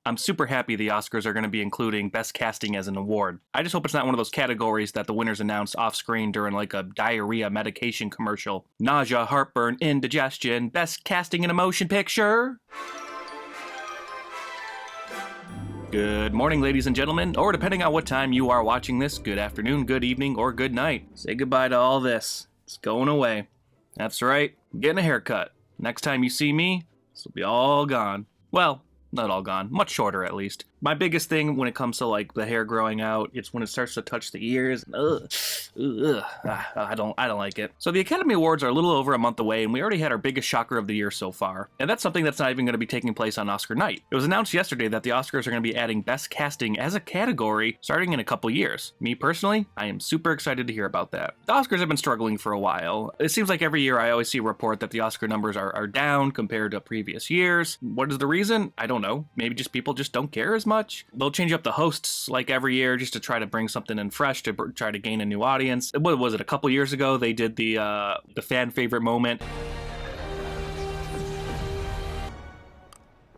I'm super happy the Oscars are going to be including Best Casting as an award. I just hope it's not one of those categories that the winners announce off screen during like a diarrhea medication commercial. Nausea, heartburn, indigestion, Best Casting in a Motion Picture. Good morning, ladies and gentlemen, or depending on what time you are watching this, good afternoon, good evening, or good night. Say goodbye to all this. It's going away. That's right, I'm getting a haircut. Next time you see me, this will be all gone. Well, not all gone, much shorter at least. My biggest thing when it comes to like the hair growing out, it's when it starts to touch the ears. I don't like it. So the Academy Awards are a little over a month away, and we already had our biggest shocker of the year so far. And that's something that's not even going to be taking place on Oscar night. It was announced yesterday that the Oscars are going to be adding Best Casting as a category starting in a couple years. Me personally, I am super excited to hear about that. The Oscars have been struggling for a while. It seems like every year I always see a report that the Oscar numbers are down compared to previous years. What is the reason? I don't know. Maybe just people just don't care as much. They'll change up the hosts like every year just to try to bring something in fresh to try to gain a new audience. What was it? A couple years ago, they did the fan favorite moment.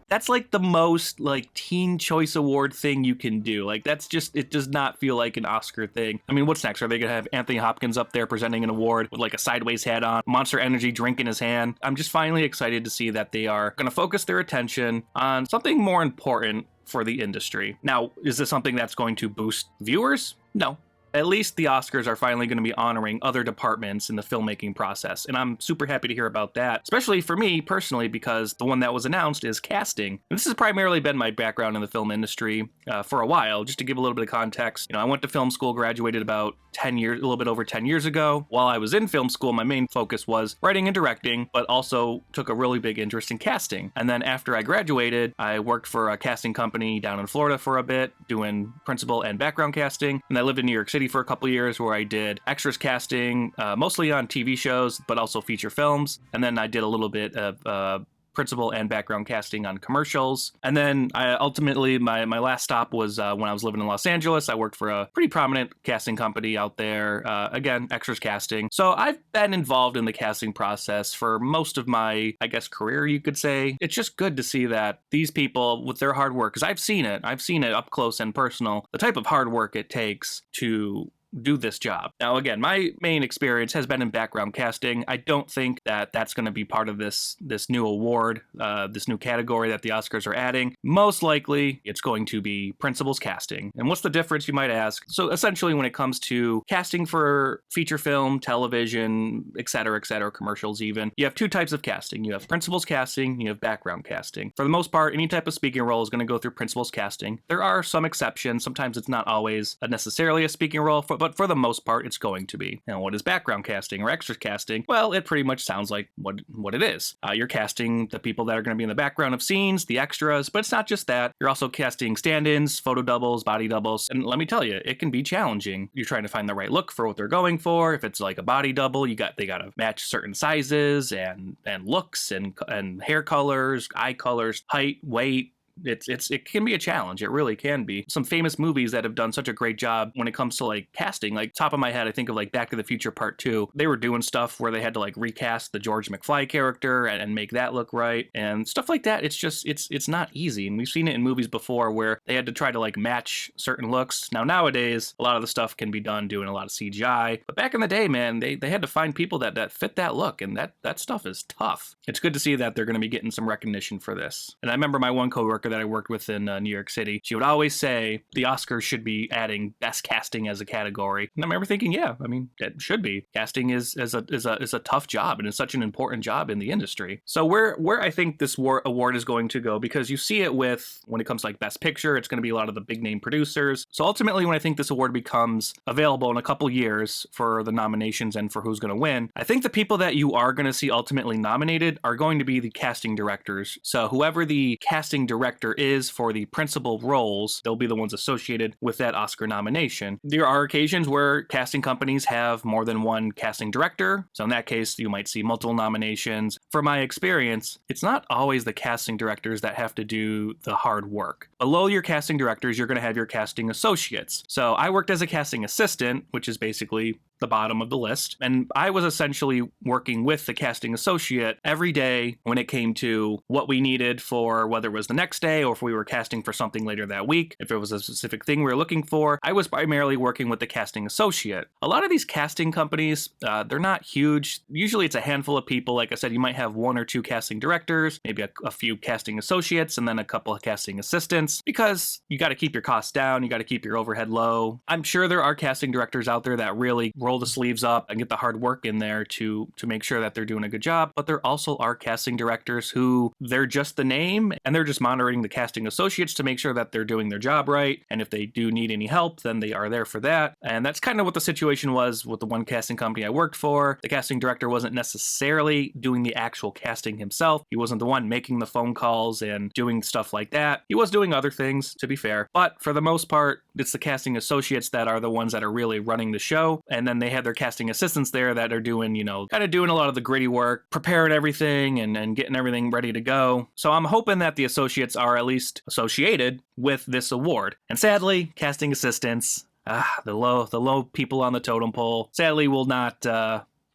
That's like the most like teen choice award thing you can do. Like that's just, it does not feel like an Oscar thing. I mean, what's next? Are they gonna have Anthony Hopkins up there presenting an award with like a sideways hat on, Monster Energy drink in his hand? I'm just finally excited to see that they are gonna focus their attention on something more important for the industry. Now, is this something that's going to boost viewers? No. At least the Oscars are finally going to be honoring other departments in the filmmaking process, and I'm super happy to hear about that, especially for me personally, because the one that was announced is casting. And this has primarily been my background in the film industry for a while. Just to give a little bit of context, I went to film school, graduated about 10 years, a little bit over 10 years ago. While I was in film school, my main focus was writing and directing, but also took a really big interest in casting. And then after I graduated, I worked for a casting company down in Florida for a bit, doing principal and background casting. And I lived in New York City for a couple years where I did extras casting, mostly on TV shows, but also feature films. And then I did a little bit of principal and background casting on commercials. And then I ultimately, my last stop was when I was living in Los Angeles. I worked for a pretty prominent casting company out there, again, extras casting. So I've been involved in the casting process for most of my, I guess, career, you could say. It's just good to see that these people, with their hard work, because I've seen it up close and personal, the type of hard work it takes to do this job. Now, again, my main experience has been in background casting. I don't think that that's going to be part of this new award, this new category that the Oscars are adding. Most likely, it's going to be principals casting. And what's the difference, you might ask? So essentially, when it comes to casting for feature film, television, et cetera, commercials even, you have two types of casting. You have principals casting, you have background casting. For the most part, any type of speaking role is going to go through principals casting. There are some exceptions. Sometimes it's not always necessarily a speaking role, but for the most part, it's going to be. Now, what is background casting or extras casting? Well, it pretty much sounds like what it is. You're casting the people that are going to be in the background of scenes, the extras, but it's not just that. You're also casting stand-ins, photo doubles, body doubles, and let me tell you, it can be challenging. You're trying to find the right look for what they're going for. If it's like a body double, they got to match certain sizes and looks and hair colors, eye colors, height, weight. It can be a challenge. It really can be. Some famous movies that have done such a great job when it comes to like casting, like top of my head, I think of like Back to the Future Part 2. They were doing stuff where they had to like recast the George McFly character and make that look right and stuff like that. It's just, it's not easy. And we've seen it in movies before where they had to try to like match certain looks. Now, nowadays, a lot of the stuff can be done doing a lot of CGI. But back in the day, man, they had to find people that fit that look. And that stuff is tough. It's good to see that they're going to be getting some recognition for this. And I remember my one coworker that I worked with in New York City, she would always say the Oscars should be adding best casting as a category. And I remember thinking, yeah, I mean, it should be. Casting is a tough job, and it's such an important job in the industry. So where I think this award is going to go, because you see it with, when it comes to like Best Picture, it's going to be a lot of the big name producers. So ultimately, when I think this award becomes available in a couple years for the nominations and for who's going to win, I think the people that you are going to see ultimately nominated are going to be the casting directors. So whoever the casting director is for the principal roles, they'll be the ones associated with that Oscar nomination. There are occasions where casting companies have more than one casting director. So in that case, you might see multiple nominations. For my experience, it's not always the casting directors that have to do the hard work. Below your casting directors, you're going to have your casting associates. So I worked as a casting assistant, which is basically the bottom of the list. And I was essentially working with the casting associate every day when it came to what we needed for whether it was the next day or if we were casting for something later that week. If it was a specific thing we were looking for, I was primarily working with the casting associate. A lot of these casting companies, they're not huge. Usually it's a handful of people. Like I said, you might have one or two casting directors, maybe a few casting associates, and then a couple of casting assistants, because you got to keep your costs down. You got to keep your overhead low. I'm sure there are casting directors out there that really roll the sleeves up and get the hard work in there to make sure that they're doing a good job. But there also are casting directors who they're just the name and they're just monitoring the casting associates to make sure that they're doing their job right. And if they do need any help, then they are there for that. And that's kind of what the situation was with the one casting company I worked for. The casting director wasn't necessarily doing the actual casting himself. He wasn't the one making the phone calls and doing stuff like that. He was doing other things, to be fair. But for the most part, it's the casting associates that are the ones that are really running the show. And then they have their casting assistants there that are doing, kind of doing a lot of the gritty work, preparing everything and getting everything ready to go. So I'm hoping that the associates are at least associated with this award. And sadly, casting assistants, the low people on the totem pole, sadly will not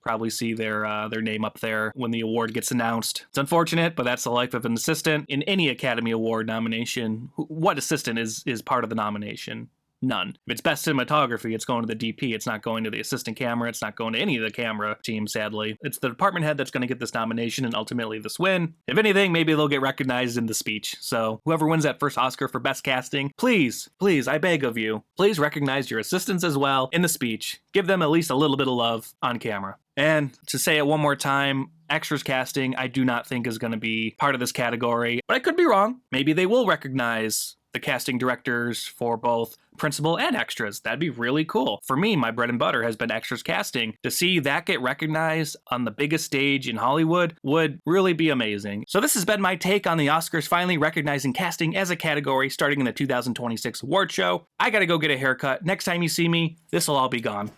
probably see their name up there when the award gets announced. It's unfortunate, but that's the life of an assistant. In any Academy Award nomination, what assistant is part of the nomination? None. If it's best cinematography, it's going to the DP. It's not going to the assistant camera. It's not going to any of the camera team, sadly. It's the department head that's going to get this nomination and ultimately this win. If anything, maybe they'll get recognized in the speech. So whoever wins that first Oscar for best casting, please, I beg of you, please recognize your assistants as well in the speech. Give them at least a little bit of love on camera. And to say it one more time, extras casting, I do not think is going to be part of this category, but I could be wrong. Maybe they will recognize the casting directors for both principal and extras. That'd be really cool. For me, my bread and butter has been extras casting. To see that get recognized on the biggest stage in Hollywood would really be amazing. So this has been my take on the Oscars finally recognizing casting as a category starting in the 2026 award show. I gotta go get a haircut. Next time you see me, this will all be gone.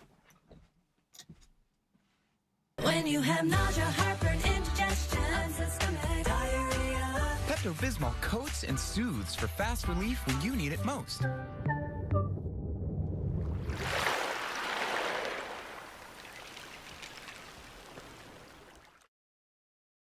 When you have nausea, heartburn, indigestion, unsystemic diarrhea, Pepto-Bismol coats and soothes for fast relief when you need it most.